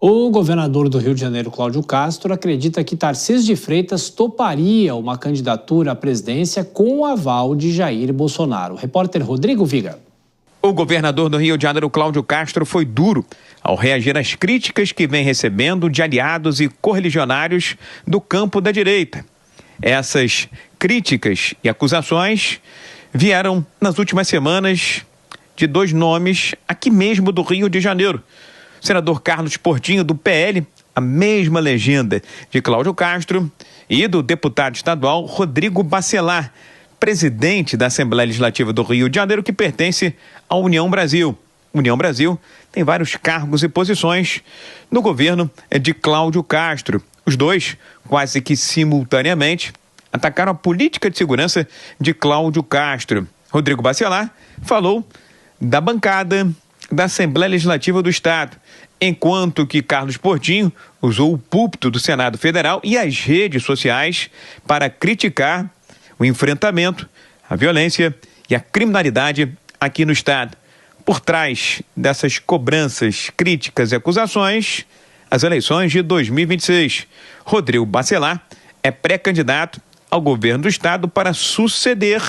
O governador do Rio de Janeiro, Cláudio Castro, acredita que Tarcísio de Freitas toparia uma candidatura à presidência com o aval de Jair Bolsonaro. Repórter Rodrigo Viga. O governador do Rio de Janeiro, Cláudio Castro, foi duro ao reagir às críticas que vem recebendo de aliados e correligionários do campo da direita. Essas críticas e acusações vieram nas últimas semanas de dois nomes aqui mesmo do Rio de Janeiro. O senador Carlos Portinho, do PL, a mesma legenda de Cláudio Castro, e do deputado estadual Rodrigo Bacelar, presidente da Assembleia Legislativa do Rio de Janeiro, que pertence à União Brasil. União Brasil tem vários cargos e posições no governo de Cláudio Castro. Os dois, quase que simultaneamente, atacaram a política de segurança de Cláudio Castro. Rodrigo Bacelar falou da bancada da Assembleia Legislativa do Estado, enquanto que Carlos Portinho usou o púlpito do Senado Federal e as redes sociais para criticar o enfrentamento, a violência e a criminalidade aqui no Estado. Por trás dessas cobranças, críticas e acusações, as eleições de 2026. Rodrigo Bacelar é pré-candidato ao governo do Estado para suceder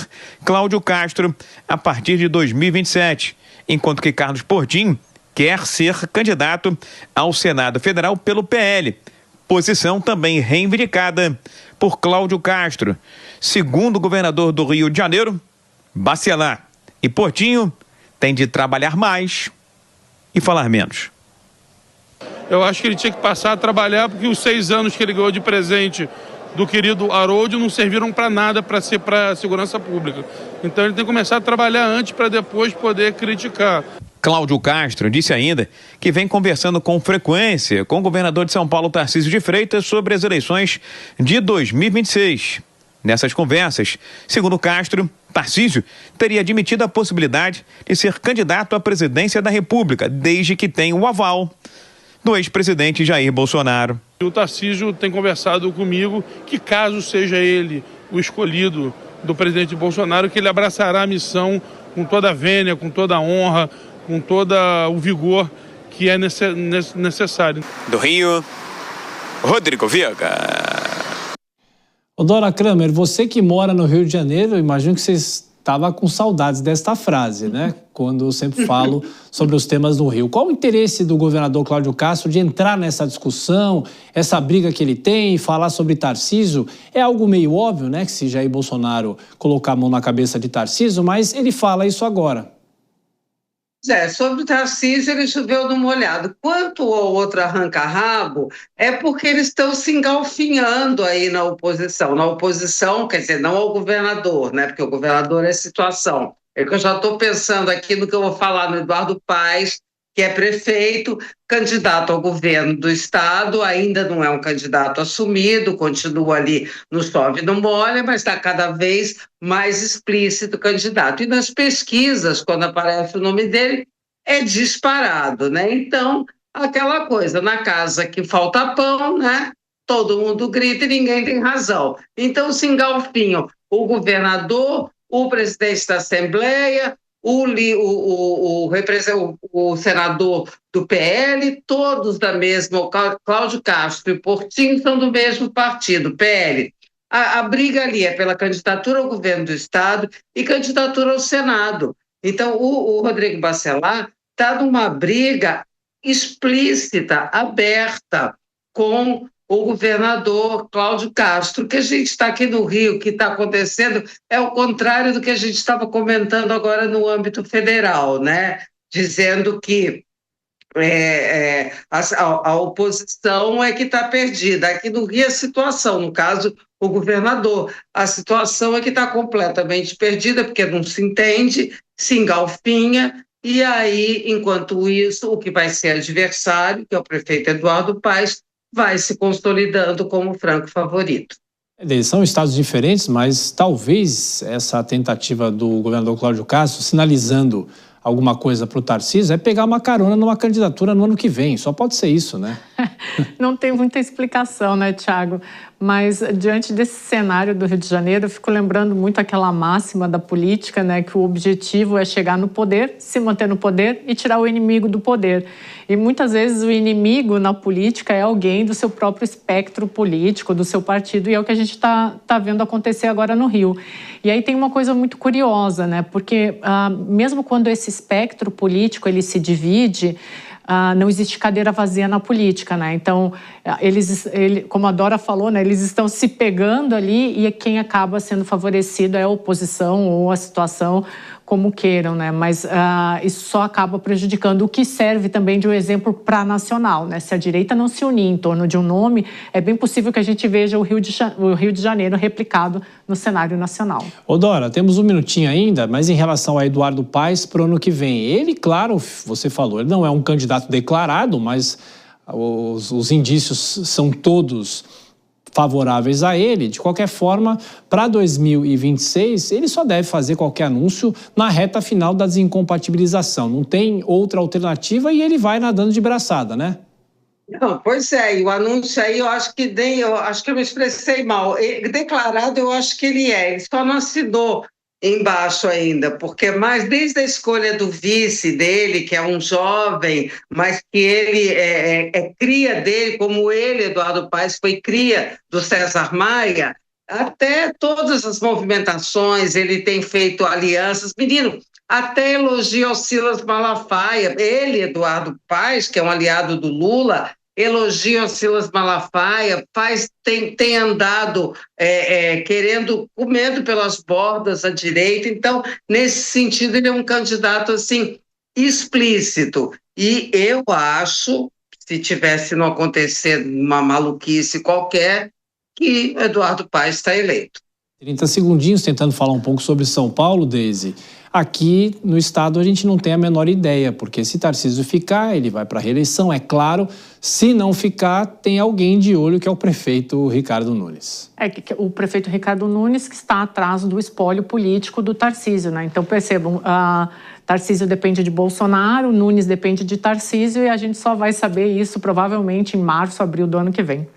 Cláudio Castro a partir de 2027, enquanto que Carlos Portinho quer ser candidato ao Senado Federal pelo PL, posição também reivindicada por Cláudio Castro. Segundo o governador do Rio de Janeiro, Bacelar e Portinho têm de trabalhar mais e falar menos. Eu acho que ele tinha que passar a trabalhar, porque os 6 anos que ele ganhou de presente do querido Haroldo não serviram para nada para ser para a segurança pública. Então ele tem que começar a trabalhar antes para depois poder criticar. Cláudio Castro disse ainda que vem conversando com frequência com o governador de São Paulo, Tarcísio de Freitas, sobre as eleições de 2026. Nessas conversas, segundo Castro, Tarcísio teria admitido a possibilidade de ser candidato à presidência da República, desde que tenha o aval do ex-presidente Jair Bolsonaro. O Tarcísio tem conversado comigo que, caso seja ele o escolhido do presidente Bolsonaro, que ele abraçará a missão com toda a vênia, com toda a honra, com todo o vigor que é necessário. Do Rio, Rodrigo Viga. Dora Kramer, você que mora no Rio de Janeiro, imagino que você estava com saudades desta frase, né? Quando eu sempre falo sobre os temas do Rio. Qual o interesse do governador Cláudio Castro de entrar nessa discussão, essa briga que ele tem, falar sobre Tarcísio? É algo meio óbvio, né? Que se Jair Bolsonaro colocar a mão na cabeça de Tarcísio, mas ele fala isso agora. Sobre o Tarcísio, ele choveu no molhado. Quanto ao outro arranca-rabo, é porque eles estão se engalfinhando aí na oposição. Na oposição, quer dizer, não ao governador, né? Porque o governador é situação. É que eu já estou pensando aqui no que eu vou falar no Eduardo Paes, que é prefeito, candidato ao governo do Estado, ainda não é um candidato assumido, continua ali no chove e no molha, mas está cada vez mais explícito o candidato. E nas pesquisas, quando aparece o nome dele, é disparado, né? Então, aquela coisa, na casa que falta pão, né? Todo mundo grita e ninguém tem razão. Então, se engalfinham o governador, o presidente da Assembleia, o senador do PL, todos da mesma, Cláudio Castro e Portinho são do mesmo partido, PL. A briga ali é pela candidatura ao governo do Estado e candidatura ao Senado. Então, o Rodrigo Bacelar está numa briga explícita, aberta, com o governador Cláudio Castro. O que a gente está aqui no Rio, o que está acontecendo, é o contrário do que a gente estava comentando agora no âmbito federal, né? Dizendo que a oposição é que está perdida. Aqui no Rio, a situação, no caso, o governador, a situação é que está completamente perdida, porque não se entende, se engalfinha, e aí, enquanto isso, o que vai ser adversário, que é o prefeito Eduardo Paes, vai se consolidando como franco favorito. Eles são estados diferentes, mas talvez essa tentativa do governador Cláudio Castro, sinalizando alguma coisa para o Tarcísio, é pegar uma carona numa candidatura no ano que vem. Só pode ser isso, né? Não tem muita explicação, né, Thiago? Mas, diante desse cenário do Rio de Janeiro, eu fico lembrando muito aquela máxima da política, né, que o objetivo é chegar no poder, se manter no poder e tirar o inimigo do poder. E muitas vezes o inimigo na política é alguém do seu próprio espectro político, do seu partido, e é o que a gente está vendo acontecer agora no Rio. E aí tem uma coisa muito curiosa, né, porque mesmo quando esse espectro político ele se divide, não existe cadeira vazia na política, né? Então, como a Dora falou, né, eles estão se pegando ali e quem acaba sendo favorecido é a oposição ou a situação como queiram, né? Mas isso só acaba prejudicando, o que serve também de um exemplo para a nacional, né? Se a direita não se unir em torno de um nome, é bem possível que a gente veja o Rio de Janeiro replicado no cenário nacional. Ô Dora, temos um minutinho ainda, mas em relação a Eduardo Paes para o ano que vem, ele, claro, você falou, ele não é um candidato declarado, mas os indícios são todos favoráveis a ele. De qualquer forma, para 2026, ele só deve fazer qualquer anúncio na reta final da desincompatibilização. Não tem outra alternativa e ele vai nadando de braçada, né? Não, pois é, e o anúncio aí eu acho que eu me expressei mal. Declarado eu acho que ele só não assinou embaixo ainda, mas desde a escolha do vice dele, que é um jovem, mas que ele é cria dele, como ele, Eduardo Paes, foi cria do César Maia, até todas as movimentações, ele tem feito alianças. Menino, até elogio ao Silas Malafaia, ele, Eduardo Paes, que é um aliado do Lula, elogia ao Silas Malafaia, tem andado comendo pelas bordas à direita. Então, nesse sentido, ele é um candidato assim explícito. E eu acho, se tivesse não acontecer uma maluquice qualquer, que Eduardo Paes está eleito. 30 segundinhos tentando falar um pouco sobre São Paulo, Deise. Aqui no estado a gente não tem a menor ideia, porque se Tarcísio ficar, ele vai para a reeleição, é claro. Se não ficar, tem alguém de olho, que é o prefeito Ricardo Nunes. O prefeito Ricardo Nunes que está atrás do espólio político do Tarcísio, né? Então percebam, Tarcísio depende de Bolsonaro, Nunes depende de Tarcísio e a gente só vai saber isso provavelmente em março, abril do ano que vem.